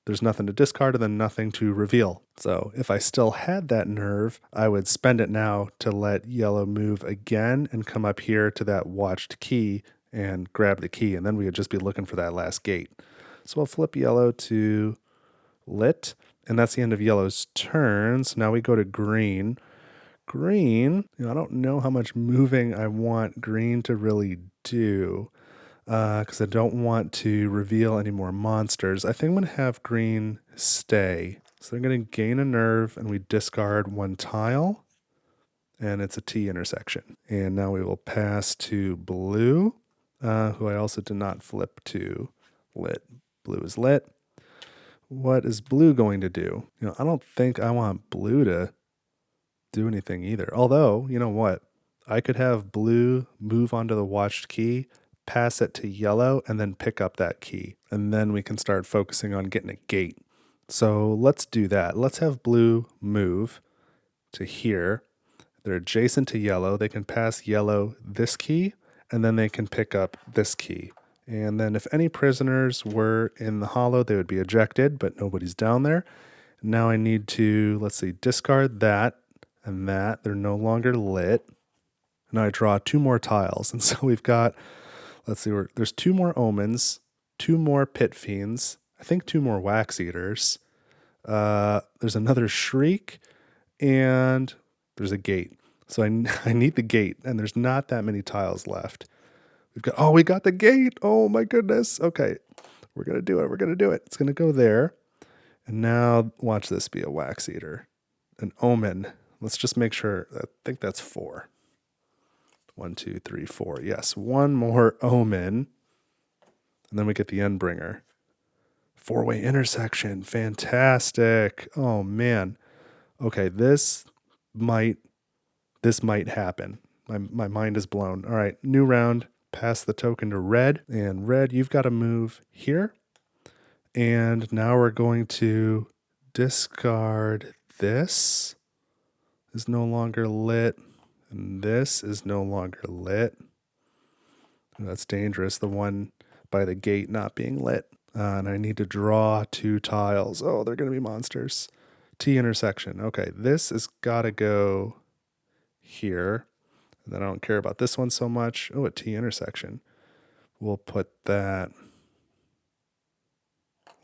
there's nothing to discard and then nothing to reveal. So if I still had that nerve, I would spend it now to let yellow move again and come up here to that watched key and grab the key, and then we would just be looking for that last gate. So I'll flip yellow to lit, and that's the end of yellow's turn. So now we go to green. Green, I don't know how much moving I want green to really do because I don't want to reveal any more monsters. I think I'm going to have green stay. So they're going to gain a nerve, and we discard one tile, and it's a T intersection. And now we will pass to blue, who I also did not flip to lit. Blue is lit. What is blue going to do? I don't think I want blue to do anything either. Although, you know what? I could have blue move onto the watched key, pass it to yellow, and then pick up that key. And then we can start focusing on getting a gate. So let's do that. Let's have blue move to here. They're adjacent to yellow. They can pass yellow this key, and then they can pick up this key. And then if any prisoners were in the hollow, they would be ejected, but nobody's down there. Now I need to, discard that and that. They're no longer lit. And I draw two more tiles. And so we've got, there's two more omens, two more pit fiends, I think two more wax eaters. There's another shriek, and there's a gate. So I need the gate, and there's not that many tiles left. We got the gate. Oh my goodness. Okay. We're going to do it. It's going to go there. And now watch this be a wax eater. An omen. Let's just make sure. I think that's 4. 1, 2, 3, 4. Yes, one more omen. And then we get the Endbringer. 4-way intersection. Fantastic. Oh, man. Okay, this might happen. My mind is blown. All right, new round. Pass the token to red. And red, you've got to move here. And now we're going to discard this. Is no longer lit. And this is no longer lit. That's dangerous. The one by the gate not being lit. And I need to draw 2 tiles. Oh, they're going to be monsters. T intersection. Okay, this has got to go here. And then I don't care about this one so much. Oh, a T intersection. We'll put that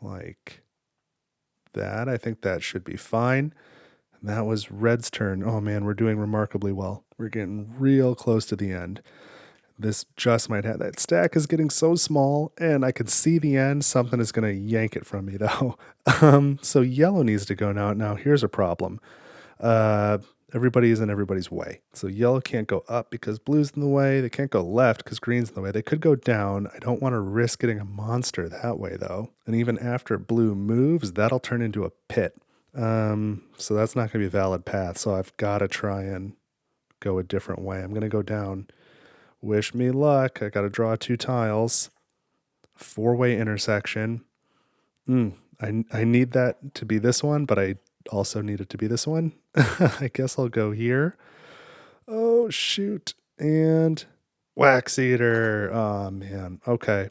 like that. I think that should be fine. And that was red's turn. Oh man, we're doing remarkably well. We're getting real close to the end. This just might have, that stack is getting so small, and I could see the end. Something is going to yank it from me though. So yellow needs to go now. Now here's a problem. Everybody is in everybody's way. So yellow can't go up because blue's in the way. They can't go left because green's in the way. They could go down. I don't want to risk getting a monster that way though. And even after blue moves, that'll turn into a pit. So that's not going to be a valid path. So I've got to try and go a different way. I'm going to go down. Wish me luck. I got to draw 2 tiles. 4-way intersection. I need that to be this one, but I also need it to be this one. I guess I'll go here. Oh, shoot. And wax eater. Oh, man. Okay.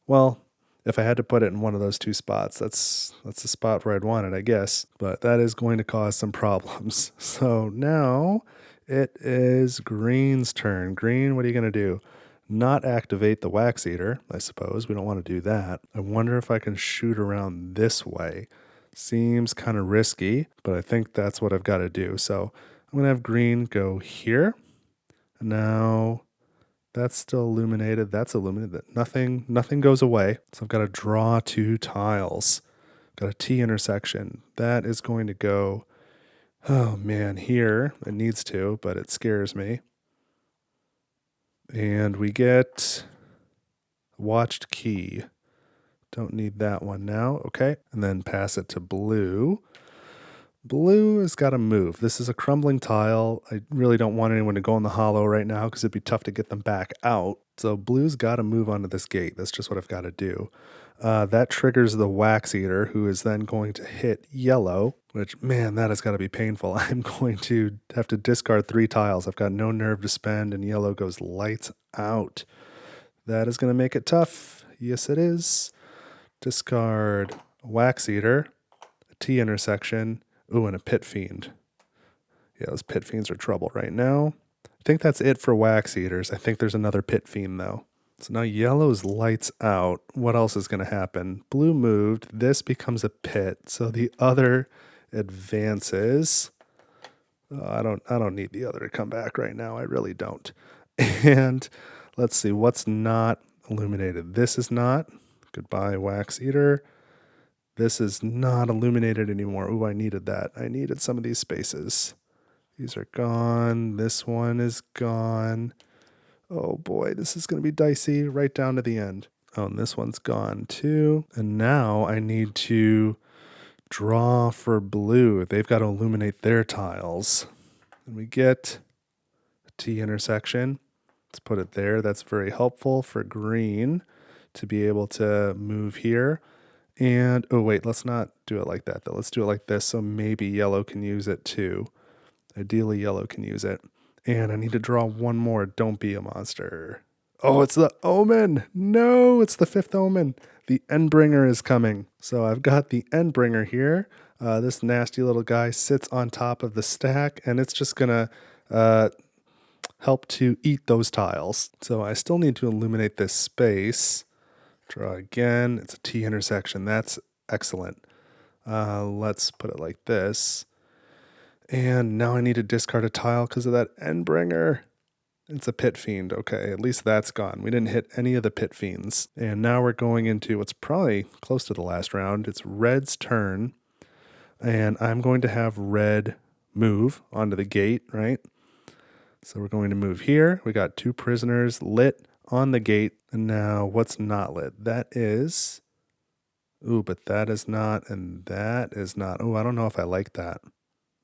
Well, if I had to put it in one of those two spots, that's the spot where I'd want it, I guess. But that is going to cause some problems. So now it is green's turn. Green, what are you going to do? Not activate the wax eater, I suppose. We don't want to do that. I wonder if I can shoot around this way. Seems kind of risky, but I think that's what I've got to do. So I'm going to have green go here. Now that's still illuminated. That's illuminated. Nothing goes away. So I've got to draw 2 tiles. Got a T intersection. That is going to go, oh man, here. It needs to, but it scares me. And we get watched key. Don't need that one now. Okay. And then pass it to blue. Blue has got to move. This is a crumbling tile. I really don't want anyone to go in the hollow right now because it'd be tough to get them back out. So blue's got to move onto this gate. That's just what I've got to do. That triggers the wax eater, who is then going to hit yellow, which, man, that has got to be painful. I'm going to have to discard 3 tiles. I've got no nerve to spend, and yellow goes lights out. That is going to make it tough. Yes, it is. Discard wax eater, a T intersection. Ooh, and a pit fiend. Yeah, those pit fiends are trouble right now. I think that's it for wax eaters. I think there's another pit fiend, though. So now yellow's lights out. What else is going to happen? Blue moved. This becomes a pit. So the other advances. I don't need the other to come back right now. I really don't. And let's see, what's not illuminated? This is not. Goodbye, wax eater. This is not illuminated anymore. Ooh, I needed that. I needed some of these spaces. These are gone. This one is gone. Oh boy, this is going to be dicey right down to the end. Oh, and this one's gone too. And now I need to draw for blue. They've got to illuminate their tiles. And we get a T intersection. Let's put it there. That's very helpful for green to be able to move here. And, oh wait, let's not do it like that though. Let's do it like this so maybe yellow can use it too. Ideally, yellow can use it. And I need to draw one more. Don't be a monster. Oh, it's the omen. No, it's the 5th omen. The Endbringer is coming. So I've got the Endbringer here. This nasty little guy sits on top of the stack, and it's just going to help to eat those tiles. So I still need to illuminate this space. Draw again. It's a T intersection. That's excellent. Let's put it like this. And now I need to discard a tile because of that Endbringer. It's a pit fiend. Okay, at least that's gone. We didn't hit any of the pit fiends. And now we're going into what's probably close to the last round. It's red's turn. And I'm going to have red move onto the gate, right? So we're going to move here. We got 2 prisoners lit on the gate. And now what's not lit? That is... Ooh, but that is not, and that is not. Oh, I don't know if I like that.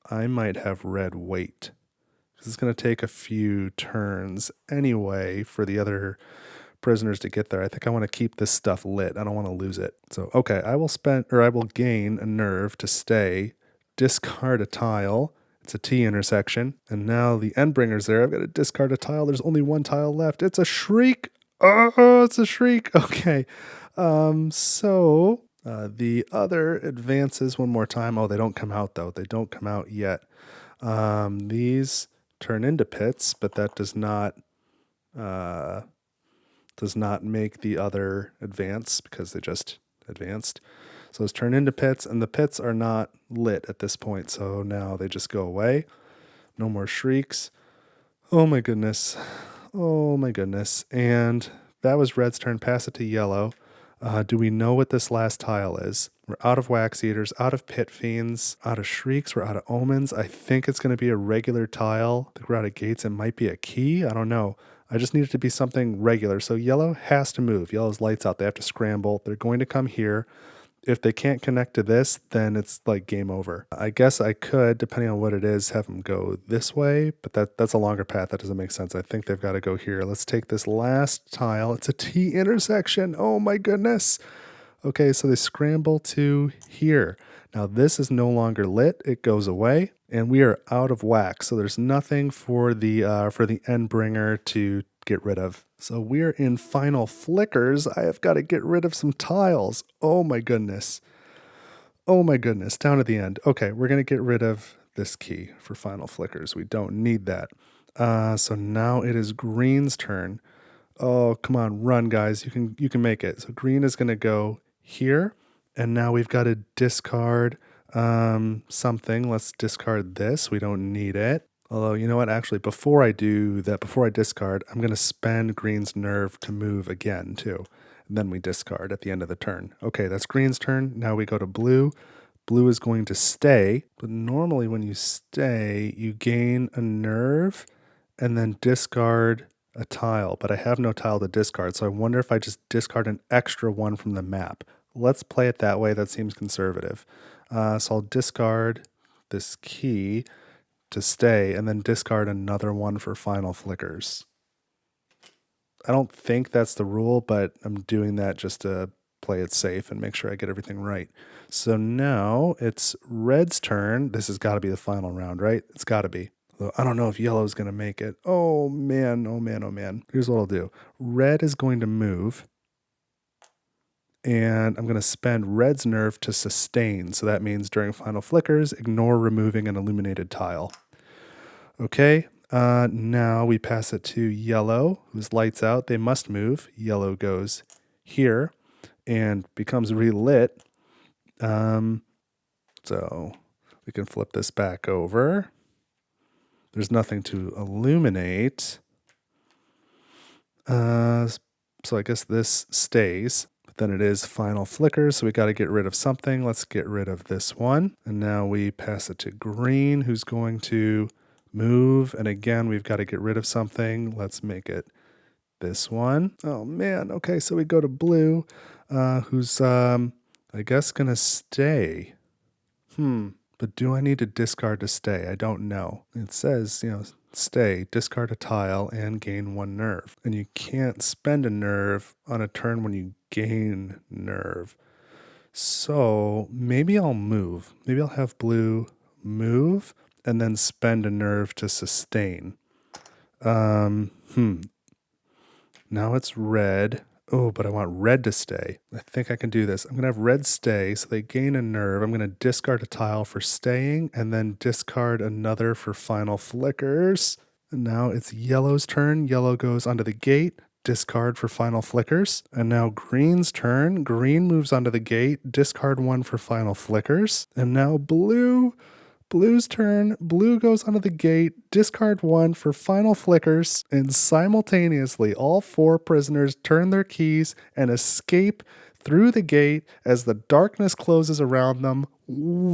I might have red wait. This is going to take a few turns anyway for the other prisoners to get there. I think I want to keep this stuff lit. I don't want to lose it. So, okay, I will gain a nerve to stay, discard a tile. It's a T intersection. And now the Endbringer's there. I've got to discard a tile. There's only 1 tile left. It's a shriek. Oh, it's a shriek. Okay. The other advances one more time. Oh, they don't come out though. They don't come out yet. These turn into pits, but that does not make the other advance because they just advanced. So those turn into pits, and the pits are not lit at this point. So now they just go away. No more shrieks. Oh my goodness. Oh my goodness. And that was red's turn. Pass it to yellow. Do we know what this last tile is? We're out of wax eaters, out of pit fiends, out of shrieks, we're out of omens. I think it's going to be a regular tile. I think we're out of gates. It might be a key. I don't know. I just need it to be something regular. So yellow has to move. Yellow's lights out. They have to scramble. They're going to come here. If they can't connect to this, then it's like game over. I guess I could, depending on what it is, have them go this way, but that's a longer path. That doesn't make sense. I think they've got to go here. Let's take this last tile. It's a T intersection. Oh my goodness. Okay, so they scramble to here. Now this is no longer lit. It goes away, and we are out of wax. So there's nothing for the Endbringer to get rid of. So we're in final flickers. I have got to get rid of some tiles. Oh my goodness. Oh my goodness, down at the end. Okay, we're going to get rid of this key for final flickers. We don't need that. So now it is green's turn. Oh, come on, run, guys. You can make it. So green is going to go here, and now we've got to discard something. Let's discard this. We don't need it. Although, you know what? Actually, before I do that, before I discard, I'm going to spend green's nerve to move again, too. And then we discard at the end of the turn. Okay, that's green's turn. Now we go to blue. Blue is going to stay, but normally when you stay, you gain a nerve and then discard a tile, but I have no tile to discard, so I wonder if I just discard an extra one from the map. Let's play it that way. That seems conservative. So I'll discard this key to stay and then discard another one for final flickers. I don't think that's the rule, but I'm doing that just to play it safe and make sure I get everything right. So now it's red's turn. This has got to be the final round, right? It's got to be. Though I don't know if yellow's going to make it. Oh man, oh man, oh man. Here's what I'll do. Red is going to move. And I'm going to spend red's nerve to sustain. So that means during final flickers, ignore removing an illuminated tile. Okay, now we pass it to yellow, whose lights out. They must move. Yellow goes here and becomes relit. So we can flip this back over. There's nothing to illuminate. So I guess this stays. But then it is final flicker, so we got to get rid of something. Let's get rid of this one. And now we pass it to green, who's going to move. And again, we've got to get rid of something. Let's make it this one. Oh man. Okay, so we go to blue, who's I guess gonna stay. But do I need to discard to stay? I don't know. It says, stay, discard a tile, and gain one nerve. And you can't spend a nerve on a turn when you gain nerve. So maybe I'll move. Maybe I'll have blue move and then spend a nerve to sustain. Now it's red. Oh, but I want red to stay. I think I can do this. I'm going to have red stay, so they gain a nerve. I'm going to discard a tile for staying, and then discard another for final flickers. And now it's yellow's turn. Yellow goes onto the gate, discard for final flickers. And now green's turn. Green moves onto the gate, discard one for final flickers. And now Blue's turn. Blue goes onto the gate, discard one for final flickers, and simultaneously all four prisoners turn their keys and escape through the gate as the darkness closes around them.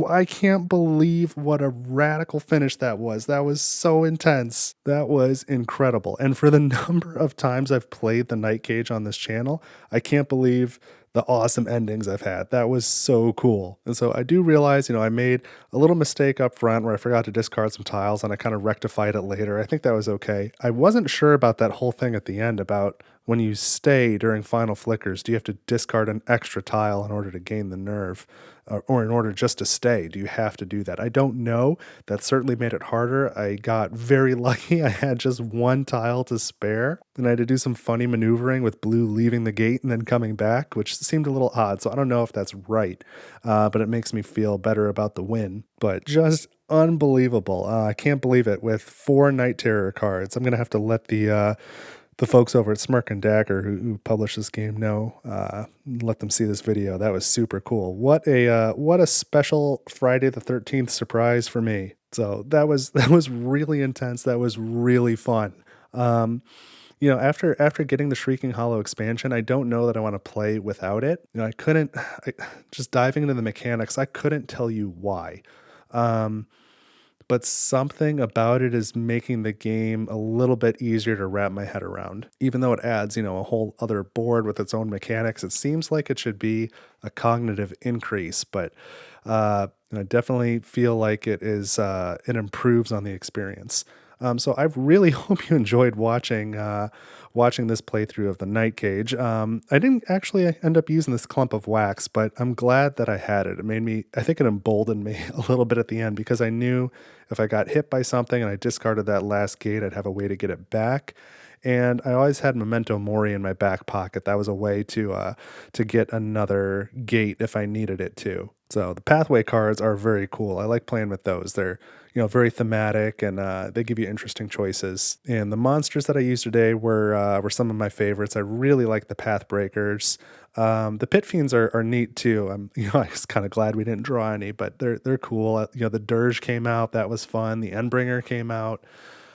I can't believe what a radical finish that was. That was so intense. That was incredible. And for the number of times I've played the Night Cage on this channel, I can't believe the awesome endings I've had. That was so cool. And so I do realize, I made a little mistake up front where I forgot to discard some tiles and I kind of rectified it later. I think that was okay. I wasn't sure about that whole thing at the end about when you stay during final flickers, do you have to discard an extra tile in order to gain the nerve? Or in order just to stay, do you have to do that? I don't know. That certainly made it harder. I got very lucky. I had just one tile to spare, and I had to do some funny maneuvering with blue leaving the gate and then coming back, which seemed a little odd. So I don't know if that's right, but it makes me feel better about the win. But just unbelievable. I can't believe it. With 4 Night Terror cards, I'm going to have to let the folks over at Smirk and Dagger who published this game know, let them see this video. That was super cool. What a special Friday the 13th surprise for me. So that was really intense. That was really fun. After getting the Shrieking Hollow expansion, I don't know that I want to play without it. Just diving into the mechanics, I couldn't tell you why. But something about it is making the game a little bit easier to wrap my head around. Even though it adds, a whole other board with its own mechanics, it seems like it should be a cognitive increase, but I definitely feel like it improves on the experience. So I really hope you enjoyed watching this playthrough of the Night Cage. I didn't actually end up using this clump of wax, but I'm glad that I had it. I think it emboldened me a little bit at the end because I knew if I got hit by something and I discarded that last gate, I'd have a way to get it back. And I always had Memento Mori in my back pocket. That was a way to get another gate if I needed it to. So the pathway cards are very cool. I like playing with those. They're very thematic, and they give you interesting choices. And the monsters that I used today were some of my favorites. I really like the Path Breakers. The Pit Fiends are neat too. I'm I was kind of glad we didn't draw any, but they're cool. The Dirge came out. That was fun. The Endbringer came out.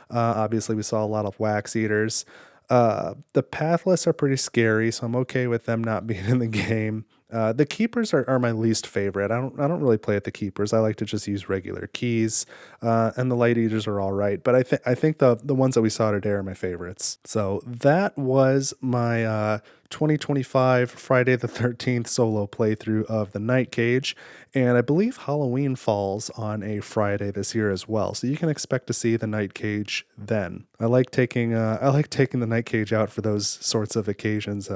Obviously, we saw a lot of Wax Eaters. The Pathless are pretty scary, so I'm okay with them not being in the game. The Keepers are my least favorite. I don't really play at the Keepers. I like to just use regular keys. And the Light Eaters are all right, but I think the ones that we saw today are my favorites. So that was my 2025 Friday the 13th solo playthrough of the Night Cage, and I believe Halloween falls on a Friday this year as well, so you can expect to see the Night Cage then. I like taking the Night Cage out for those sorts of occasions.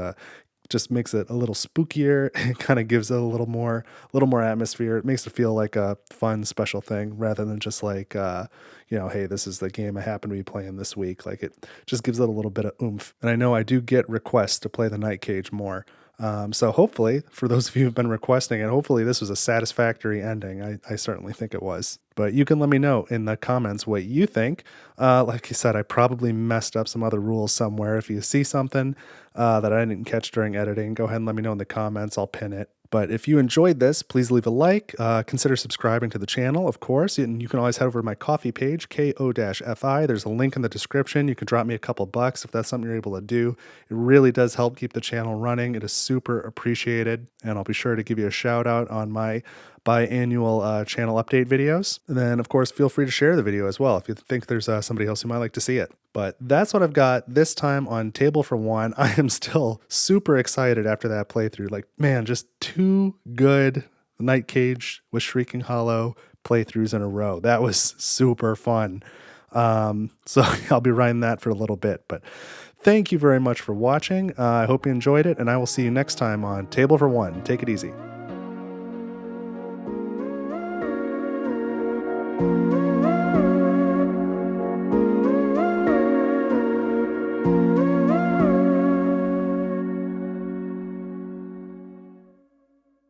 Just makes it a little spookier. It kind of gives it a little more atmosphere. It makes it feel like a fun, special thing rather than just like, hey, this is the game I happen to be playing this week. Like, it just gives it a little bit of oomph. And I know I do get requests to play the Night Cage more. So hopefully, for those of you who've been requesting it, hopefully this was a satisfactory ending. I certainly think it was. But you can let me know in the comments what you think. Like you said, I probably messed up some other rules somewhere. If you see something that I didn't catch during editing, go ahead and let me know in the comments. I'll pin it. But if you enjoyed this, please leave a like. Consider subscribing to the channel, of course. And you can always head over to my Ko-fi page, ko-fi. There's a link in the description. You can drop me a couple bucks if that's something you're able to do. It really does help keep the channel running. It is super appreciated. And I'll be sure to give you a shout out on my biannual channel update videos. And then, of course, feel free to share the video as well if you think there's somebody else who might like to see it. But that's what I've got this time on Table for One. I am still super excited after that playthrough. Like, man, just two good Night Cage with Shrieking Hollow playthroughs in a row. That was super fun. So I'll be riding that for a little bit. But thank you very much for watching. I hope you enjoyed it, and I will see you next time on Table for One. Take it easy.